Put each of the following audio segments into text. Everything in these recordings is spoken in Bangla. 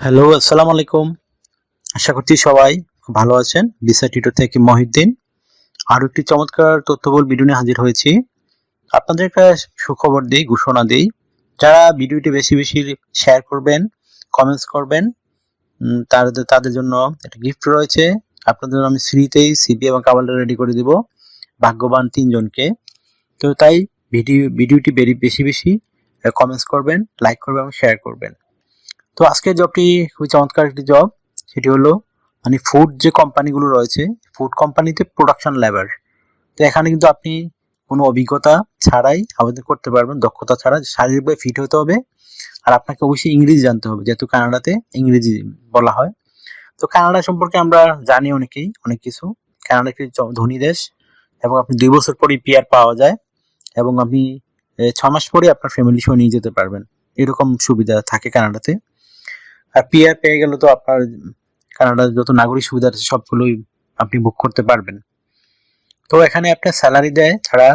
হ্যালো, আসসালামু আলাইকুম। আশা করছি সবাই খুব ভালো আছেন। ভিসা টিউটর থেকে মহিউদ্দিন। আরো একটি চমৎকার তথ্যবহুল ভিডিও নিয়ে হাজির হয়েছি। আপনাদের একটা সুখবর দেই, ঘোষণা দেই। যারা ভিডিওটি বেশি বেশি শেয়ার করবেন, কমেন্টস করবেন, তাদের জন্য একটা গিফট রয়েছে। আপনাদের জন্য আমি ফ্রিতেই সিভি এবং কভার লেটার রেডি করে দিব ভাগ্যবান ৩ জনকে। তো তাই ভিডিওটি বেশি বেশি কমেন্টস করবেন, লাইক করবেন এবং শেয়ার করবেন। তো আজকের জবটি খুবই চমৎকার একটি জব। সেটি হলো মানে ফুড যে কোম্পানিগুলো রয়েছে, ফুড কোম্পানিতে প্রোডাকশন লেবার। তো এখানে কিন্তু আপনি কোনো অভিজ্ঞতা ছাড়াই আবেদন করতে পারবেন, দক্ষতা ছাড়া। শারীরিকভাবে ফিট হতে হবে আর আপনাকে অবশ্যই ইংরেজি জানতে হবে, যেহেতু কানাডাতে ইংরেজি বলা হয়। তো কানাডা সম্পর্কে আমরা জানি অনেকেই অনেক কিছু। কানাডা একটি ধনী দেশ এবং আপনি ২ বছর পরই পিআর পাওয়া যায় এবং আপনি ৬ মাস পরে আপনার ফ্যামিলি সহ নিয়ে যেতে পারবেন। এরকম সুবিধা থাকে কানাডাতে। আর পিআর পেয়ে গেলে তো আপনার কানাডার যত নাগরিক সুবিধা আছে সবগুলোই আপনি ভোগ করতে পারবেন। তো এখানে আপনার স্যালারি দেয় ছাড়া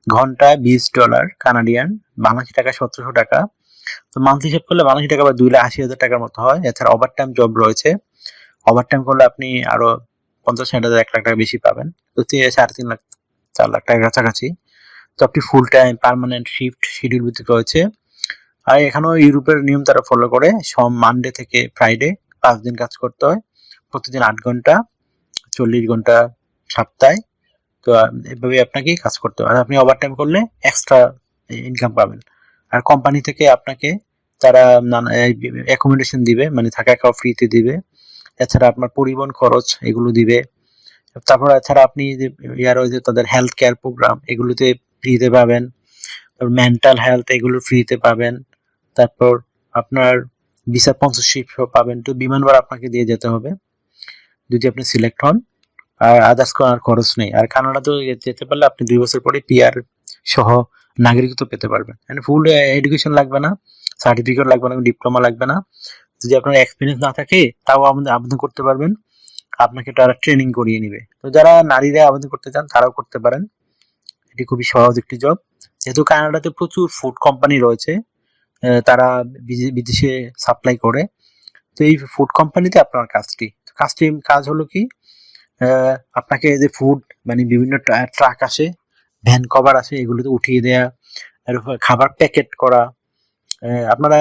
ঘন্টায় $20 কানাডিয়ান, বাংলাদেশি টাকা ১৭০০ টাকা। তো মান্থলি হিসাব করলে বাংলাদেশি টাকা বা ২,৮০,০০০ টাকার মতো হয়। এছাড়া ওভারটাইম জব রয়েছে। ওভারটাইম করলে আপনি আরো ৫০,০০০ ১ লাখ টাকা বেশি পাবেন। তো ৩.৫ লাখ ৪ লাখ টাকার কাছাকাছি। তো আপনি full time permanent shift schedule ভিত্তিক রয়েছে। আর এখানেও ইউরোপের নিয়ম তারা ফলো করে। মানডে থেকে ফ্রাইডে ৫ দিন কাজ করতে হয়। প্রতিদিন ৮ ঘন্টা, ৪০ ঘন্টা সপ্তাহে। তো এভাবে আপনাকে কাজ করতে হবে। আর আপনি ওভারটাইম করলে এক্সট্রা ইনকাম পাবেন। আর কোম্পানি থেকে আপনাকে তারা নানা অ্যাকোমোডেশন দিবে, মানে থাকা খাওয়া ফ্রিতে দিবে। এছাড়া আপনার পরিবহন খরচ এগুলো দিবে। তারপর এছাড়া আপনি যে রয়েছে তাদের হেলথ কেয়ার প্রোগ্রাম, এগুলোতে ফ্রিতে পাবেন। মেন্টাল হেলথ এগুলো ফ্রিতে পাবেন। তারপর আপনার ভিসা স্পন্সরশিপ পাবেন। তো বিমান ভাড়া আপনাকে দিয়ে যেতে হবে যদি আপনি সিলেক্ট হন। আর আদার্স কোনো খরচ নেই। আর কানাডাতেও যেতে পারলে আপনি ২ বছর পরে পিআর সহ নাগরিকত্ব পেতে পারবেন। মানে ফুল এডুকেশন লাগবে না, সার্টিফিকেট লাগবে না, ডিপ্লোমা লাগবে না। যদি আপনার এক্সপিরিয়েন্স না থাকে তাও আবেদন করতে পারবেন। আপনাকে তারা ট্রেনিং করিয়ে নিবে। তো যারা নারীরা আবেদন করতে চান তারাও করতে পারেন। এটি খুবই সহজ একটি জব। যেহেতু কানাডাতে প্রচুর ফুড কোম্পানি রয়েছে, তারা বিদেশে সাপ্লাই করে। তো এই ফুড কোম্পানিতে আপনার কাজ হলো কি, আপনাকে যে ফুড মানে বিভিন্ন ট্রাক আসে, ভ্যান কভার আসে, এগুলোতে উঠিয়ে দেয়া, এরপর খাবার প্যাকেট করা। আপনারা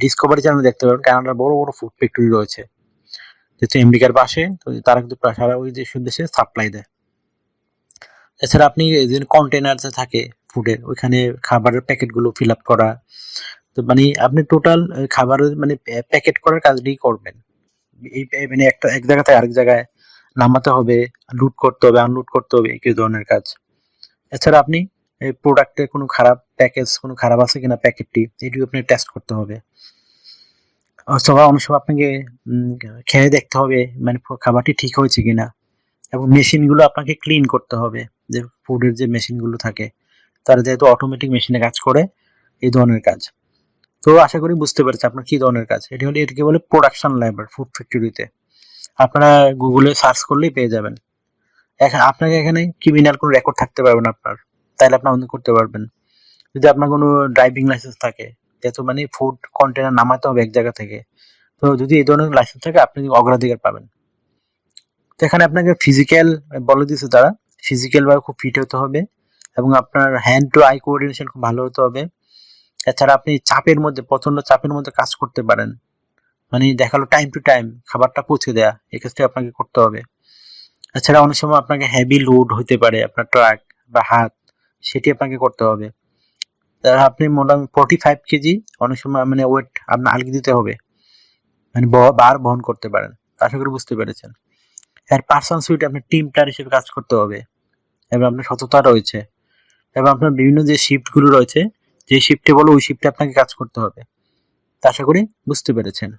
ডিসকভারি চ্যানেল দেখতে পাবেন, কানাডার বড় বড় ফুড ফ্যাক্টরি রয়েছে যেহেতু আমেরিকার পাশে। তো তারা কিন্তু সারা ওই দেশে সাপ্লাই দেয়। এছাড়া আপনি যে কন্টেনার থাকে ফুডের, ওইখানে খাবারের প্যাকেটগুলো ফিল আপ করা। তো মানে আপনি টোটাল খাবারের মানে প্যাকেট করার কাজটি করবেন। এই মানে এক জায়গা থেকে আরেক জায়গায় নামাতে হবে, লুট করতে হবে, আনলোড করতে হবে, এই ধরনের কাজ। এছাড়া আপনি এই প্রোডাক্টের কোনো খারাপ আছে কিনা প্যাকেটটি, এটিও আপনি টেস্ট করতে হবে। অথবা অনেক সময় আপনাকে খেয়ে দেখতে হবে মানে খাবারটি ঠিক হয়েছে কিনা। এবং মেশিনগুলো আপনাকে ক্লিন করতে হবে, যে ফুডের যে মেশিনগুলো থাকে তারা যেহেতু অটোমেটিক মেশিনে কাজ করে, এই ধরনের কাজ। তো আশা করি বুঝতে পেরেছি আপনার কি ধরনের কাজ। এটিকে বলে প্রোডাকশন লেবার ফুড ফ্যাক্টরিতে। আপনারা গুগলে সার্চ করলেই পেয়ে যাবেন। আপনাকে এখানে ক্রিমিনাল কোনো রেকর্ড থাকতে পারবে না আপনার, তাইলে আপনি আবেদন করতে পারবেন। যদি আপনার কোনো ড্রাইভিং লাইসেন্স থাকে, যেহেতু মানে ফুড কন্টেনার নামাতে হবে এক জায়গা থেকে, তো যদি এই ধরনের লাইসেন্স থাকে আপনি অগ্রাধিকার পাবেন। তো এখানে আপনাকে ফিজিক্যাল বলে দিয়েছে তারা, ফিজিক্যাল ভাবে খুব ফিট হতে হবে এবং আপনার হ্যান্ড টু আই কোঅর্ডিনেশন খুব ভালো হতে হবে। এছাড়া আপনি প্রচন্ড চাপের মধ্যে কাজ করতে পারেন, মানে দেখালো টাইম টু টাইম খাবারটা পৌঁছে দেয়া, এই কাজটা আপনাকে করতে হবে। এছাড়া অনেক সময় আপনাকে হেভি লোড হতে পারে আপনার ট্রাক বা হাত, সেটি আপনাকে করতে হবে। আপনি মোটামুটি 45 কেজি অনেক সময় মানে ওয়েট আপনার আলগি দিতে হবে, মানে বার বহন করতে পারেন। আশা করি বুঝতে পেরেছেন। আর পার্সন সুইট আপনার টিম প্লেয়ার হিসেবে কাজ করতে হবে এবং আপনার সততা রয়েছে এবং আপনার বিভিন্ন যে শিফট গুলো রয়েছে, যে শিফটে বলো ওই শিফটে আপনাকে কাজ করতে হবে। আশা করি বুঝতে পেরেছেন।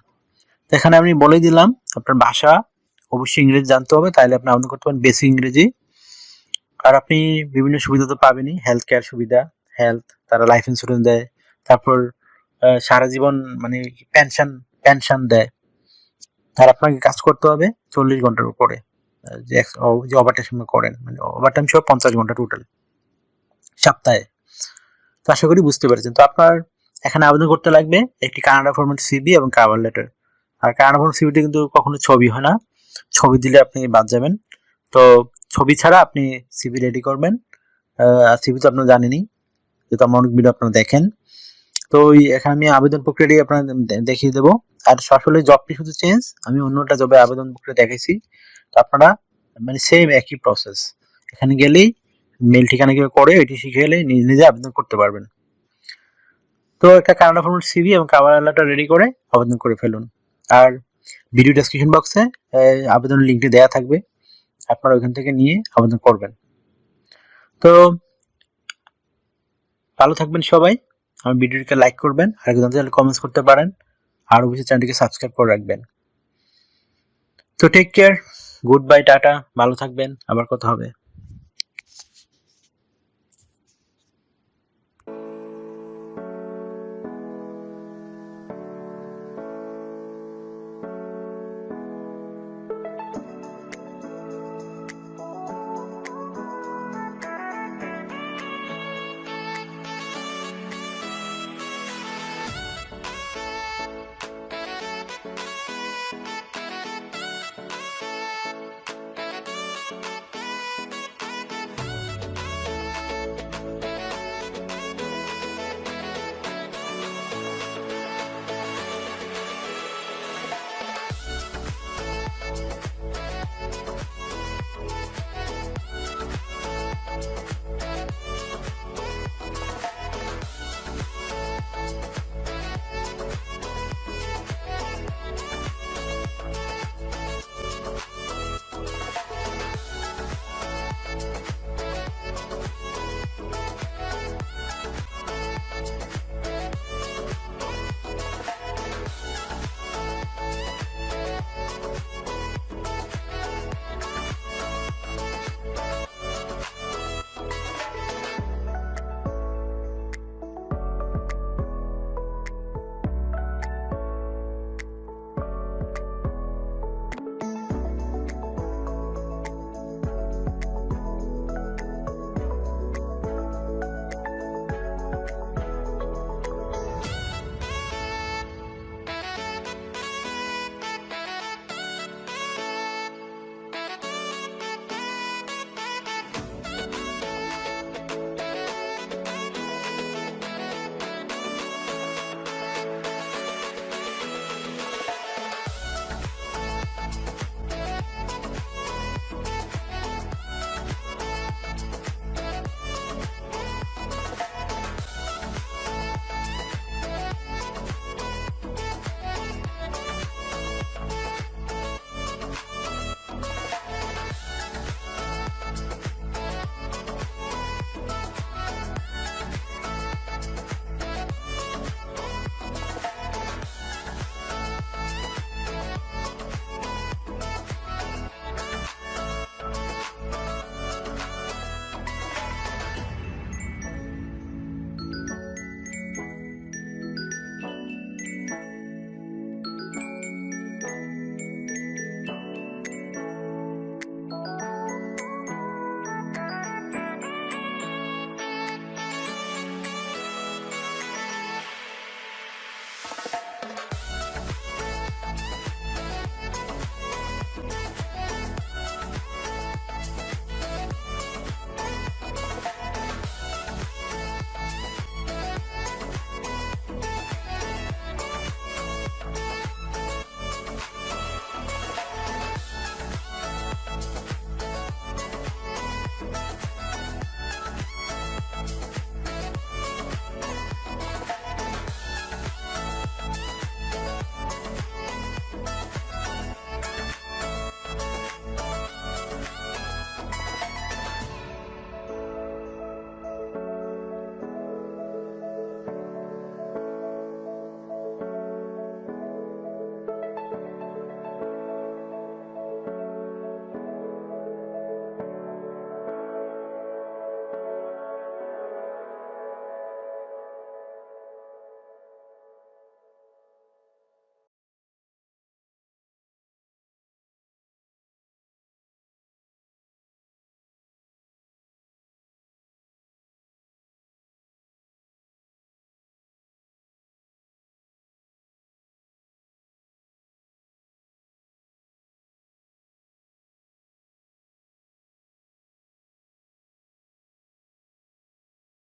এখানে আমি বলে দিলাম আপনার ভাষা অবশ্যই ইংরেজি জানতে হবে, তাহলে আপনি আবেদন করতে পারেন বেসিক ইংরেজি। আর আপনি বিভিন্ন সুবিধা তো পাবেনই, হেলথ কেয়ার সুবিধা, তারা লাইফ ইন্স্যুরেন্স দেয়। তারপর সারা জীবন মানে পেনশন দেয়। আর আপনাকে কাজ করতে হবে 40 ঘন্টার উপরে, যে ওভারটাইম করেন, মানে ওভারটাইম সহ 50 ঘন্টা টোটাল সপ্তাহে। তো আশা করি বুঝতে পেরেছেন। তো আপনার এখানে আবেদন করতে লাগবে একটি কানাডা ফরম্যাট সিভি এবং কভার লেটার। আর কানাডা ফর্ম সিভিতে কিন্তু কখনো ছবি হয় না, ছবি দিলে আপনি বাদ যাবেন। তো ছবি ছাড়া আপনি সিভি রেডি করবেন। সিভি তো আপনারা জানেনই, যেহেতু আমার অনেক ভিডিও আপনারা দেখেন। তো এখানে আমি আবেদন প্রক্রিয়াটি আপনার দেখিয়ে দেবো। আর আসলে জবটি শুধু চেঞ্জ, আমি অন্যটা জবে আবেদন প্রক্রিয়া দেখাইছি। তো আপনারা মানে সেম একই প্রসেস, এখানে গেলেই মেল ঠিকানা কিভাবে করে এটি শিখে গেলেই নিজে নিজে আবেদন করতে পারবেন। তো একটা কানাডা ফর্ম সিভি এবং কভার লেটার রেডি করে আবেদন করে ফেলুন। আর ভিডিও ডেসক্রিপশন বক্সে আবেদন লিঙ্কটি দেওয়া থাকবে, আপনারা ওইখান থেকে নিয়ে আবেদন করবেন। তো ভালো থাকবেন সবাই, আমার ভিডিওটিকে লাইক করবেন, আর জানতে চাইলে কমেন্টস করতে পারেন, আর অবশ্যই চ্যানেলটিকে সাবস্ক্রাইব করে রাখবেন। তো take care, good bye, tata, ভালো থাকবেন, আবার কথা হবে।